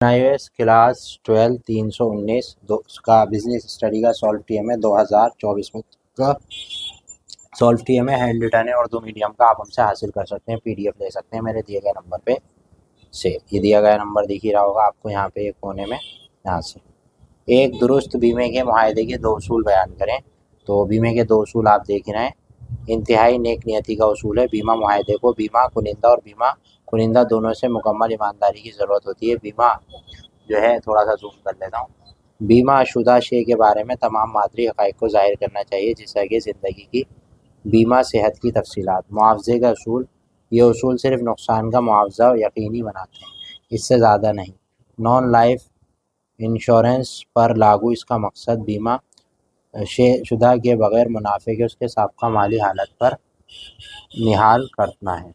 IAS class 12 319 का business study का solve TM है 2024 में का सॉल्व TM है, हैंड रिटन है और 2 मीडियम का आप हमसे हासिल कर सकते हैं, PDF ले सकते हैं मेरे दिए गए नंबर पे से। ये दिया गया नंबर दिख ही रहा होगा आपको यहाँ पे एक कोने में, यहाँ से। एक दुरुस्त बीमे के मुआहदे के 2 उसूल बयान करें। तो बीमे के 2 उसूल आप देख रहे हैं। इंतहाई नेक नियति का उसूल है, बीमा मुआहदे को बीमा कुनिंदा और बीमा कुनिंदा दोनों से मुकम्मल ईमानदारी की ज़रूरत होती है। बीमा जो है, थोड़ा सा जूम कर लेता हूँ। बीमा शुदा शे के बारे में तमाम मादरी हक़ाइक़ को ज़ाहिर करना चाहिए, जैसा कि ज़िंदगी की बीमा, सेहत की तफसीलात। मुआवजे का उसूल, ये उसूल सिर्फ नुकसान का मुआवजा यकीनी बनाते हैं, इससे ज़्यादा नहीं। नॉन लाइफ इंश्योरेंस पर लागू इसका मकसद बीमा शुदा के बग़ैर मुनाफे के उसके साबका माली हालत पर निहाल करना है।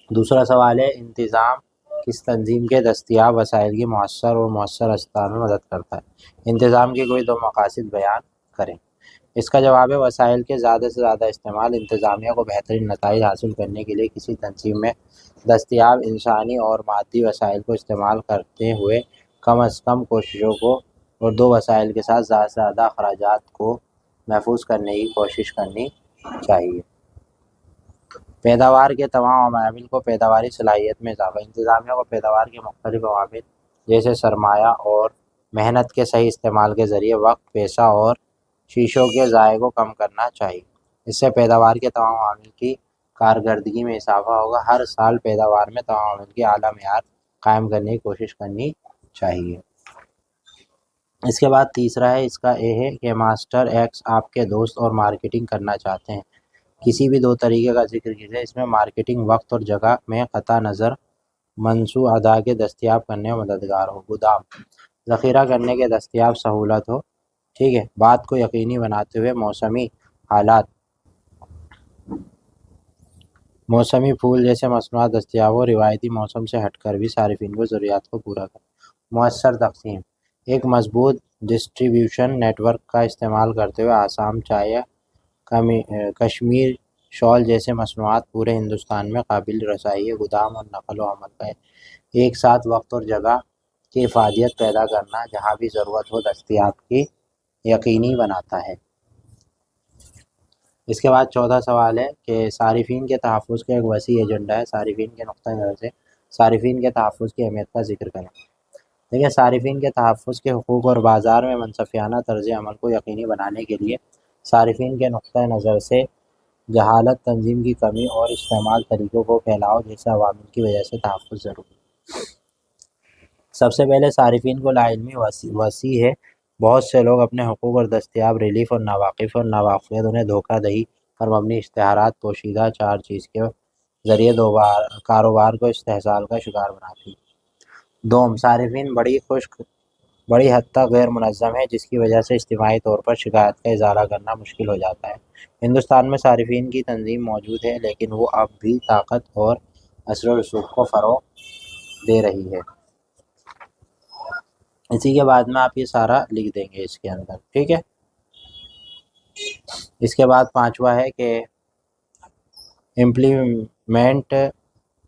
दूसरा सवाल है, इंतज़ाम किस तंजीम के दस्तियाब वसाइल की मौसर और मौसर इस्तेमाल में मदद करता है। इंतज़ाम के कोई 2 मकासद बयान करें। इसका जवाब है, वसाइल के ज़्यादा से ज़्यादा इस्तेमाल इंतज़ामिया को बेहतरीन नताइज हासिल करने के लिए किसी तंजीम में दस्तियाब इंसानी और मादी वसाइल को इस्तेमाल करते हुए कम अज़ कम कोशिशों को और 2 वसाइल के साथ ज़्यादा से ज़्यादा अखराजात को महफूज करने की कोशिश करनी चाहिए। पैदावार के तमाम अमामिल को पैदावारी सलाहियत में इजाफा। इंतज़ामिया को पैदावार के मुख्तलिफ अवामिल जैसे सरमाया और मेहनत के सही इस्तेमाल के ज़रिए वक्त, पैसा और शीशों के ज़ाये को कम करना चाहिए। इससे पैदावार के तमाम अवामिल की कारकर्दगी में इजाफा होगा। हर साल पैदावार में तमाम अवामिल की आला मेयार कायम करने की कोशिश करनी चाहिए। इसके बाद तीसरा है, इसका ए है कि मास्टर एक्स आपके दोस्त और मार्केटिंग करना चाहते हैं। किसी भी 2 तरीके का जिक्र कीजिए। इसमें मार्केटिंग वक्त और जगह में क़ता नज़र मनसू अदा के दस्तियाब करने में मददगार हो। गोदाम ज़ख़ीरा करने के दस्तियाब सहूलत हो। ठीक है, बात को यकीनी बनाते हुए मौसमी हालात, मौसमी फूल जैसे मसनूआत दस्तियाब हो। रिवायती मौसम से हटकर भी सारिफिन को ज़रूरियात को पूरा करें। मुअस्सर तक़सीम, एक मजबूत डिस्ट्रीब्यूशन नेटवर्क का इस्तेमाल करते हुए आसाम चाय या कश्मीर शॉल जैसे मसनूआत पूरे हिंदुस्तान में काबिल रसाई है। गोदाम और नक़ल व अमल का एक साथ वक्त और जगह की इफ़ादियत पैदा करना जहाँ भी ज़रूरत हो दस्तियाब की यकीनी बनाता है। इसके बाद चौथा सवाल है कि सारिफिन के तहफ़्फ़ुज़ का एक वसी एजेंडा है। सारिफिन के नुक्ता नज़र से सारिफिन के तहफ़्फ़ुज़ की अहमियत का जिक्र करें। देखिए, सारिफिन के तहफ़्फ़ुज़ के हुकूक़ और बाज़ार में मनसफ़ियाना तर्ज़ अमल को यकीनी बनाने के लिए सारिफिन के नुक्ता नज़र से जहालत, तंजीम की कमी और इस्तेमाल तरीक़ों को फैलाव जैसे अवामिल की वजह से तहफ़्फ़ुज़ ज़रूरी। सबसे पहले सारिफिन को लाइल्मी वसी है। बहुत से लोग अपने हुकूक़ और दस्तियाब रिलीफ़ और नावाकिफ़ और नावाक़िफ़ उन्हें धोखा दही पर मबनी इश्तिहारात, पोशीदा 4 चीज़ के ज़रिए कारोबार को इस्तेहसाल का शिकार बनाती है। दोम, सारिफिन बड़ी हद तक गैर मुनज़्ज़म है, जिसकी वजह से इज्तिमाई तौर पर शिकायत का इज़ाला करना मुश्किल हो जाता है। हिंदुस्तान में सारिफिन की तंजीम मौजूद है, लेकिन वो अब भी ताकत और असर व रसूख को फ़रोग़ दे रही है। इसी के बाद में आप ये सारा लिख देंगे इसके अंदर, ठीक है। इसके बाद 5वां है कि इम्प्लीमेंट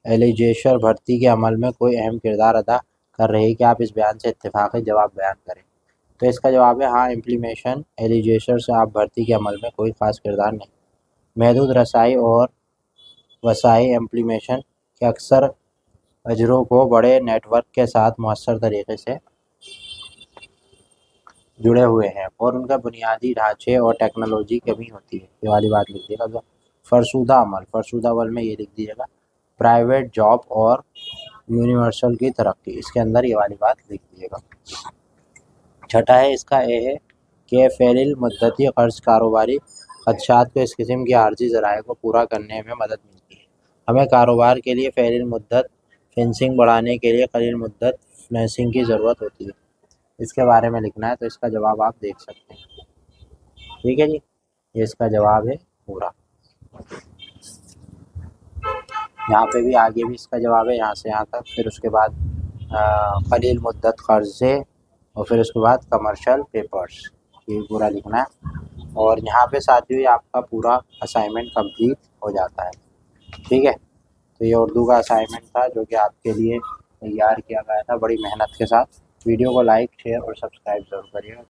एलिजिशन भर्ती के अमल में कोई अहम किरदार अदा कर रही है कि आप इस बयान से इत्तेफाक़ी जवाब बयान करें। तो इसका जवाब है हाँ, इम्प्लीमेशन एलिजिशन से आप भर्ती के अमल में कोई ख़ास किरदार नहीं। महदूद रसाई और वसाई इम्प्लीमेशन के अक्सर अजरों को बड़े नेटवर्क के साथ मुअस्सर तरीक़े से जुड़े हुए हैं और उनका बुनियादी ढांचे और टेक्नोलॉजी की कमी होती है। ये वाली बात लिख दीजिएगा। फ़रसुदा अमल में ये लिख दीजिएगा, प्राइवेट जॉब और यूनिवर्सल की तरक्की। इसके अंदर ये वाली बात लिख दीजिएगा। छठा है, इसका ए है कि फ़ैलिल मुद्दती क़र्ज़ कारोबारी ख़दशात को इस किस्म के आर्जी ज़राए को पूरा करने में मदद मिलती है। हमें कारोबार के लिए फ़ैलिल मुद्दत फिनेंसिंग बढ़ाने के लिए क़लील मुद्दत फिनेंसिंग की ज़रूरत होती है। इसके बारे में लिखना है, तो इसका जवाब आप देख सकते हैं, ठीक है जी। ये इसका जवाब है पूरा। यहाँ पे भी आगे भी इसका जवाब है, यहाँ से यहाँ तक। फिर उसके बाद क़लील मुद्दत क़र्ज़े और फिर उसके बाद कमर्शियल पेपर्स, ये पूरा लिखना है। और यहाँ पे साथ ही आपका पूरा असाइनमेंट कंप्लीट हो जाता है, ठीक है। तो ये उर्दू का असाइनमेंट था जो कि आपके लिए तैयार किया गया था बड़ी मेहनत के साथ। वीडियो को लाइक शेयर और सब्सक्राइब ज़रूर करिएगा।